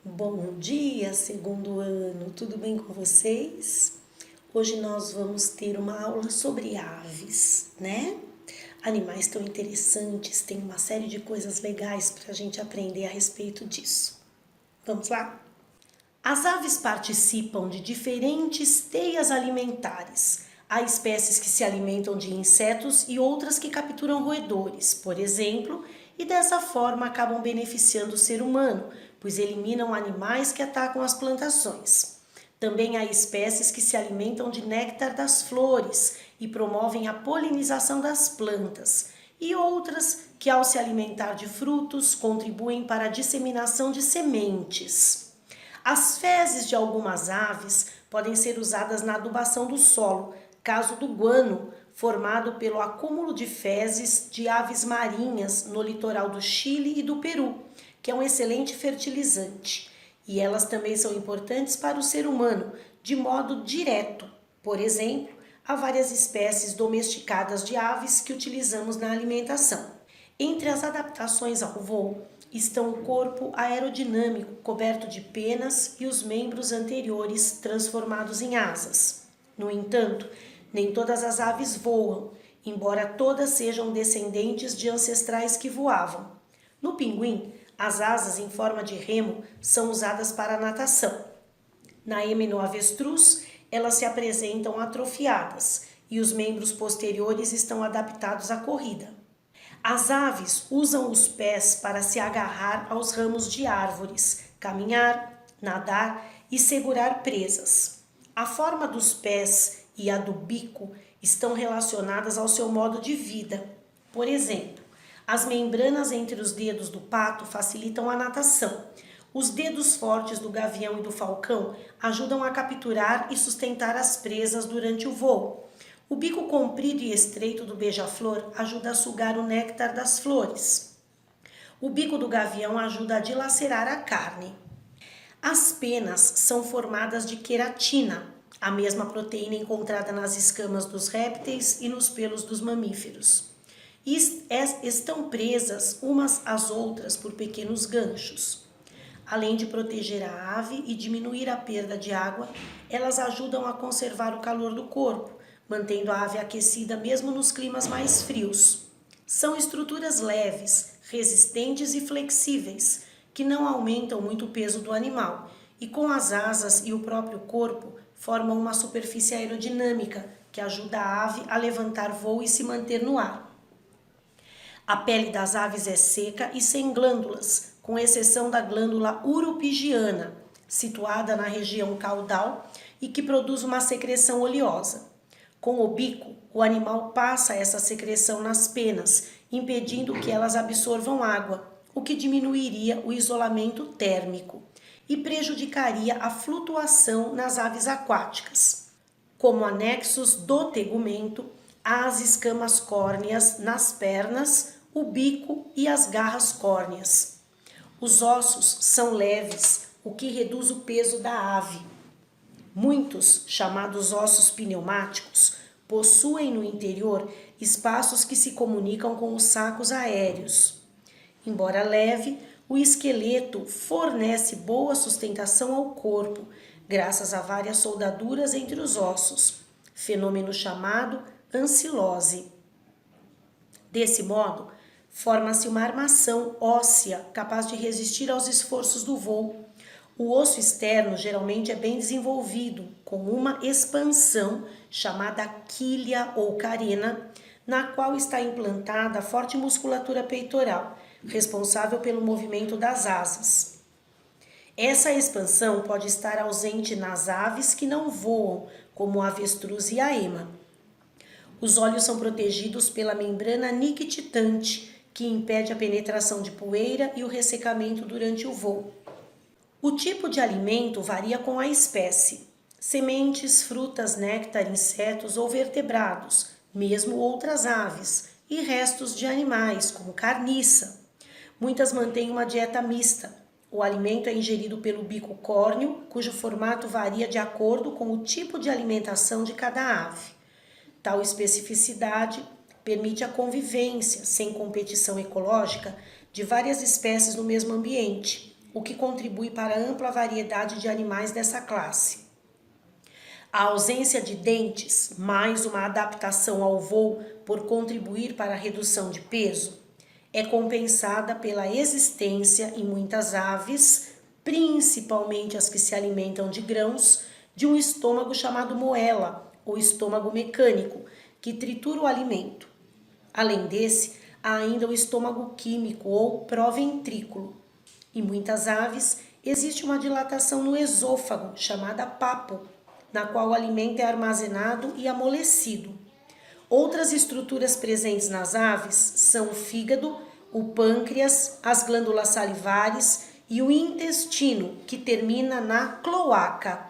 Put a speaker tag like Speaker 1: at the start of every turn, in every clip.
Speaker 1: Bom dia, segundo ano, tudo bem com vocês? Hoje nós vamos ter uma aula sobre aves, né? Animais tão interessantes, tem uma série de coisas legais para a gente aprender a respeito disso. Vamos lá? As aves participam de diferentes teias alimentares. Há espécies que se alimentam de insetos e outras que capturam roedores, por exemplo, e dessa forma acabam beneficiando o ser humano, pois eliminam animais que atacam as plantações. Também há espécies que se alimentam de néctar das flores e promovem a polinização das plantas, e outras que, ao se alimentar de frutos, contribuem para a disseminação de sementes. As fezes de algumas aves podem ser usadas na adubação do solo, caso do guano, formado pelo acúmulo de fezes de aves marinhas no litoral do Chile e do Peru, que é um excelente fertilizante. E elas também são importantes para o ser humano, de modo direto. Por exemplo, há várias espécies domesticadas de aves que utilizamos na alimentação. Entre as adaptações ao voo estão o corpo aerodinâmico coberto de penas e os membros anteriores transformados em asas. No entanto, nem todas as aves voam, embora todas sejam descendentes de ancestrais que voavam. No pinguim, as asas em forma de remo são usadas para a natação. Na heminoavestruz, elas se apresentam atrofiadas e os membros posteriores estão adaptados à corrida. As aves usam os pés para se agarrar aos ramos de árvores, caminhar, nadar e segurar presas. A forma dos pés e a do bico estão relacionadas ao seu modo de vida. Por exemplo, as membranas entre os dedos do pato facilitam a natação. Os dedos fortes do gavião e do falcão ajudam a capturar e sustentar as presas durante o voo. O bico comprido e estreito do beija-flor ajuda a sugar o néctar das flores. O bico do gavião ajuda a dilacerar a carne. As penas são formadas de queratina, a mesma proteína encontrada nas escamas dos répteis e nos pelos dos mamíferos. E estão presas umas às outras por pequenos ganchos. Além de proteger a ave e diminuir a perda de água, elas ajudam a conservar o calor do corpo, mantendo a ave aquecida mesmo nos climas mais frios. São estruturas leves, resistentes e flexíveis, que não aumentam muito o peso do animal, e com as asas e o próprio corpo formam uma superfície aerodinâmica que ajuda a ave a levantar voo e se manter no ar. A pele das aves é seca e sem glândulas, com exceção da glândula uropigiana, situada na região caudal e que produz uma secreção oleosa. Com o bico, o animal passa essa secreção nas penas, impedindo que elas absorvam água, o que diminuiria o isolamento térmico e prejudicaria a flutuação nas aves aquáticas. Como anexos do tegumento, há as escamas córneas nas pernas, o bico e as garras córneas. Os ossos são leves, o que reduz o peso da ave. Muitos, chamados ossos pneumáticos, possuem no interior espaços que se comunicam com os sacos aéreos. Embora leve, o esqueleto fornece boa sustentação ao corpo, graças a várias soldaduras entre os ossos, fenômeno chamado ancilose. Desse modo, forma-se uma armação óssea capaz de resistir aos esforços do voo. O osso externo geralmente é bem desenvolvido, com uma expansão chamada quilha ou carena, na qual está implantada a forte musculatura peitoral, responsável pelo movimento das asas. Essa expansão pode estar ausente nas aves que não voam, como o avestruz e a ema. Os olhos são protegidos pela membrana nictitante, que impede a penetração de poeira e o ressecamento durante o voo. O tipo de alimento varia com a espécie. Sementes, frutas, néctar, insetos ou vertebrados, mesmo outras aves, e restos de animais, como carniça. Muitas mantêm uma dieta mista. O alimento é ingerido pelo bico córneo, cujo formato varia de acordo com o tipo de alimentação de cada ave. Tal especificidade permite a convivência, sem competição ecológica, de várias espécies no mesmo ambiente, o que contribui para a ampla variedade de animais dessa classe. A ausência de dentes, mais uma adaptação ao voo por contribuir para a redução de peso, é compensada pela existência em muitas aves, principalmente as que se alimentam de grãos, de um estômago chamado moela, ou estômago mecânico, que tritura o alimento. Além desse, há ainda o estômago químico, ou proventrículo. Em muitas aves, existe uma dilatação no esôfago, chamada papo, na qual o alimento é armazenado e amolecido. Outras estruturas presentes nas aves são o fígado, o pâncreas, as glândulas salivares e o intestino, que termina na cloaca.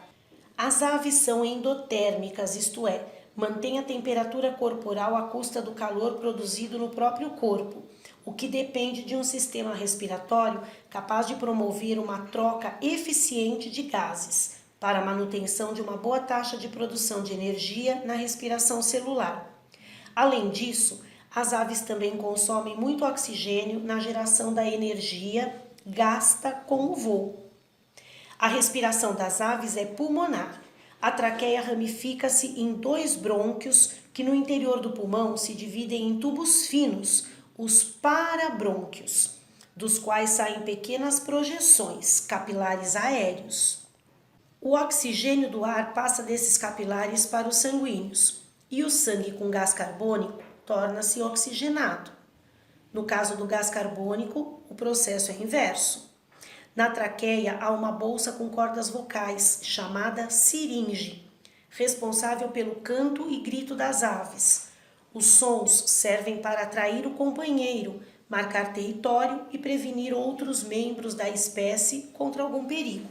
Speaker 1: As aves são endotérmicas, isto é, mantêm a temperatura corporal à custa do calor produzido no próprio corpo, o que depende de um sistema respiratório capaz de promover uma troca eficiente de gases, para a manutenção de uma boa taxa de produção de energia na respiração celular. Além disso, as aves também consomem muito oxigênio na geração da energia gasta com o voo. A respiração das aves é pulmonar. A traqueia ramifica-se em 2 brônquios que no interior do pulmão se dividem em tubos finos, os parabrônquios, dos quais saem pequenas projeções, capilares aéreos. O oxigênio do ar passa desses capilares para os sanguíneos e o sangue com gás carbônico torna-se oxigenado. No caso do gás carbônico, o processo é inverso. Na traqueia há uma bolsa com cordas vocais, chamada siringe, responsável pelo canto e grito das aves. Os sons servem para atrair o companheiro, marcar território e prevenir outros membros da espécie contra algum perigo.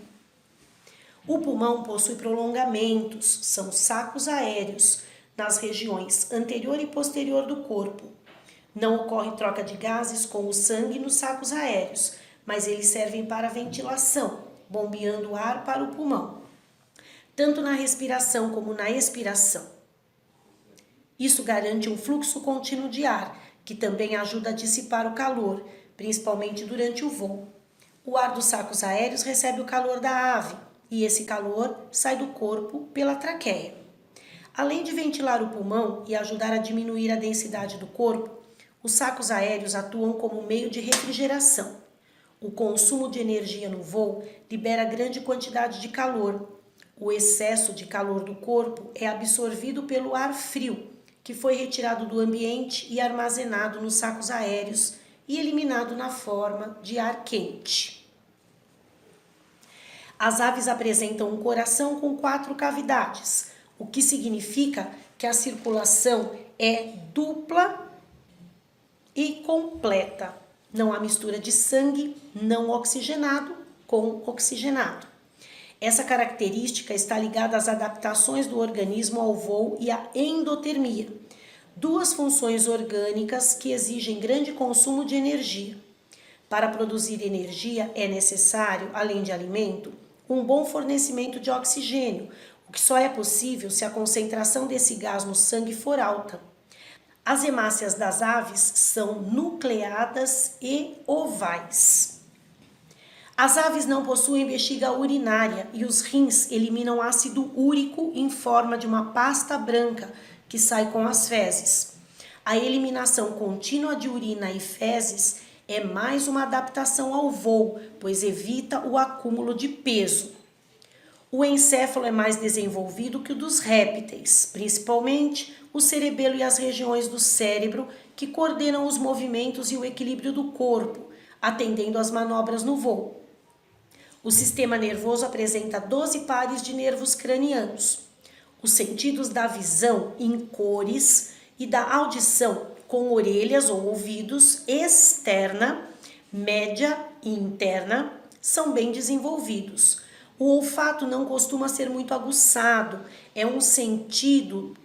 Speaker 1: O pulmão possui prolongamentos, são sacos aéreos, nas regiões anterior e posterior do corpo. Não ocorre troca de gases com o sangue nos sacos aéreos, mas eles servem para ventilação, bombeando ar para o pulmão, tanto na respiração como na expiração. Isso garante um fluxo contínuo de ar, que também ajuda a dissipar o calor, principalmente durante o voo. O ar dos sacos aéreos recebe o calor da ave, e esse calor sai do corpo pela traqueia. Além de ventilar o pulmão e ajudar a diminuir a densidade do corpo, os sacos aéreos atuam como meio de refrigeração. O consumo de energia no voo libera grande quantidade de calor. O excesso de calor do corpo é absorvido pelo ar frio, que foi retirado do ambiente e armazenado nos sacos aéreos e eliminado na forma de ar quente. As aves apresentam um coração com 4 cavidades, o que significa que a circulação é dupla e completa. Não há mistura de sangue não oxigenado com oxigenado. Essa característica está ligada às adaptações do organismo ao voo e à endotermia, 2 funções orgânicas que exigem grande consumo de energia. Para produzir energia é necessário, além de alimento, um bom fornecimento de oxigênio, o que só é possível se a concentração desse gás no sangue for alta. As hemácias das aves são nucleadas e ovais. As aves não possuem bexiga urinária e os rins eliminam ácido úrico em forma de uma pasta branca que sai com as fezes. A eliminação contínua de urina e fezes é mais uma adaptação ao voo, pois evita o acúmulo de peso. O encéfalo é mais desenvolvido que o dos répteis, principalmente o cerebelo e as regiões do cérebro que coordenam os movimentos e o equilíbrio do corpo, atendendo às manobras no voo. O sistema nervoso apresenta 12 pares de nervos cranianos. Os sentidos da visão em cores e da audição com orelhas ou ouvidos externa, média e interna são bem desenvolvidos. O olfato não costuma ser muito aguçado, é um sentido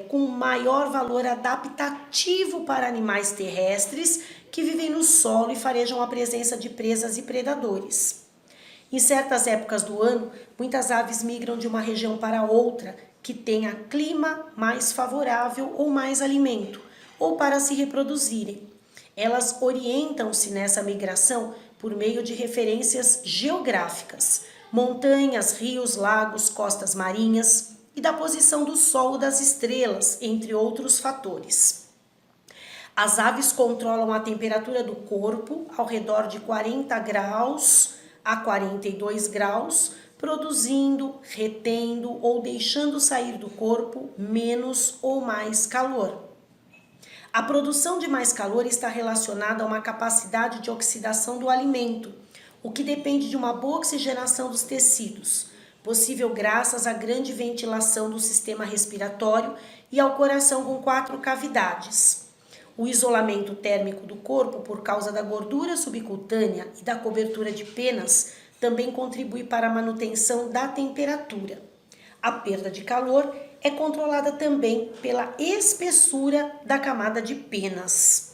Speaker 1: com maior valor adaptativo para animais terrestres que vivem no solo e farejam a presença de presas e predadores. Em certas épocas do ano, muitas aves migram de uma região para outra que tenha clima mais favorável ou mais alimento, ou para se reproduzirem. Elas orientam-se nessa migração por meio de referências geográficas, montanhas, rios, lagos, costas marinhas e da posição do Sol e das estrelas, entre outros fatores. As aves controlam a temperatura do corpo ao redor de 40 graus a 42 graus, produzindo, retendo ou deixando sair do corpo menos ou mais calor. A produção de mais calor está relacionada a uma capacidade de oxidação do alimento, o que depende de uma boa oxigenação dos tecidos, possível graças à grande ventilação do sistema respiratório e ao coração com 4 cavidades. O isolamento térmico do corpo por causa da gordura subcutânea e da cobertura de penas também contribui para a manutenção da temperatura. A perda de calor é controlada também pela espessura da camada de penas.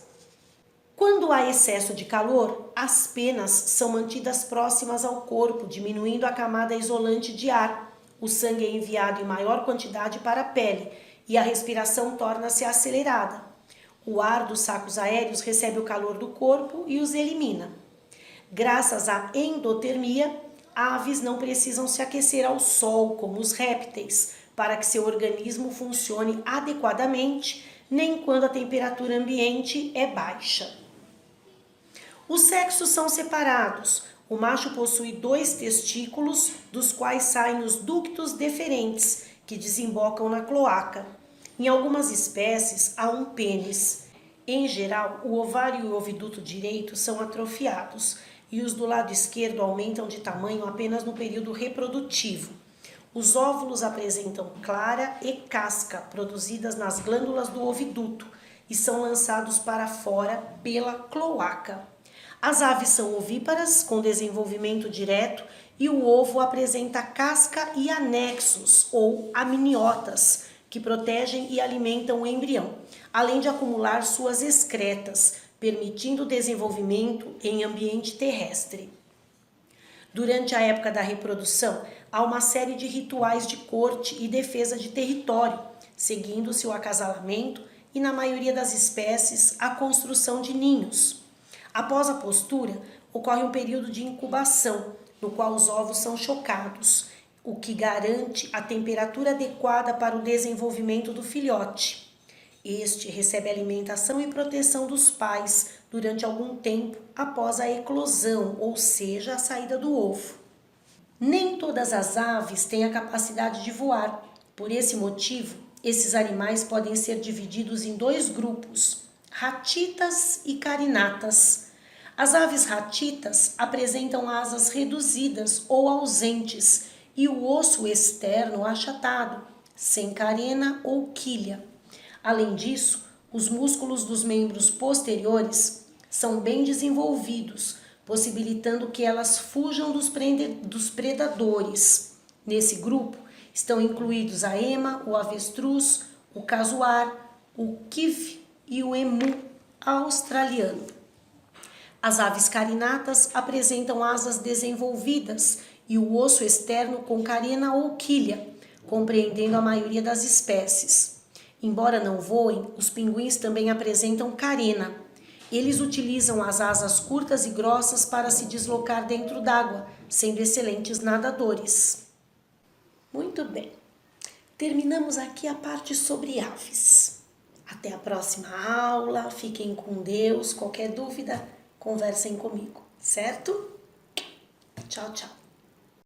Speaker 1: Quando há excesso de calor, as penas são mantidas próximas ao corpo, diminuindo a camada isolante de ar. O sangue é enviado em maior quantidade para a pele e a respiração torna-se acelerada. O ar dos sacos aéreos recebe o calor do corpo e os elimina. Graças à endotermia, aves não precisam se aquecer ao sol como os répteis, para que seu organismo funcione adequadamente, nem quando a temperatura ambiente é baixa. Os sexos são separados. O macho possui 2 testículos, dos quais saem os ductos deferentes, que desembocam na cloaca. Em algumas espécies, há um pênis. Em geral, o ovário e o oviduto direito são atrofiados e os do lado esquerdo aumentam de tamanho apenas no período reprodutivo. Os óvulos apresentam clara e casca produzidas nas glândulas do oviduto e são lançados para fora pela cloaca. As aves são ovíparas, com desenvolvimento direto, e o ovo apresenta casca e anexos, ou amniotas, que protegem e alimentam o embrião, além de acumular suas excretas, permitindo o desenvolvimento em ambiente terrestre. Durante a época da reprodução, há uma série de rituais de corte e defesa de território, seguindo-se o acasalamento e, na maioria das espécies, a construção de ninhos. Após a postura, ocorre um período de incubação, no qual os ovos são chocados, o que garante a temperatura adequada para o desenvolvimento do filhote. Este recebe alimentação e proteção dos pais durante algum tempo após a eclosão, ou seja, a saída do ovo. Nem todas as aves têm a capacidade de voar. Por esse motivo, esses animais podem ser divididos em 2 grupos, ratitas e carinatas. As aves ratitas apresentam asas reduzidas ou ausentes e o osso externo achatado, sem carena ou quilha. Além disso, os músculos dos membros posteriores são bem desenvolvidos, possibilitando que elas fujam dos predadores. Nesse grupo estão incluídos a ema, o avestruz, o casuar, o quife e o emu australiano. As aves carinatas apresentam asas desenvolvidas e o osso externo com carena ou quilha, compreendendo a maioria das espécies. Embora não voem, os pinguins também apresentam carena. Eles utilizam as asas curtas e grossas para se deslocar dentro d'água, sendo excelentes nadadores. Muito bem, terminamos aqui a parte sobre aves. Até a próxima aula, fiquem com Deus. Qualquer dúvida, conversem comigo, certo? Tchau, tchau.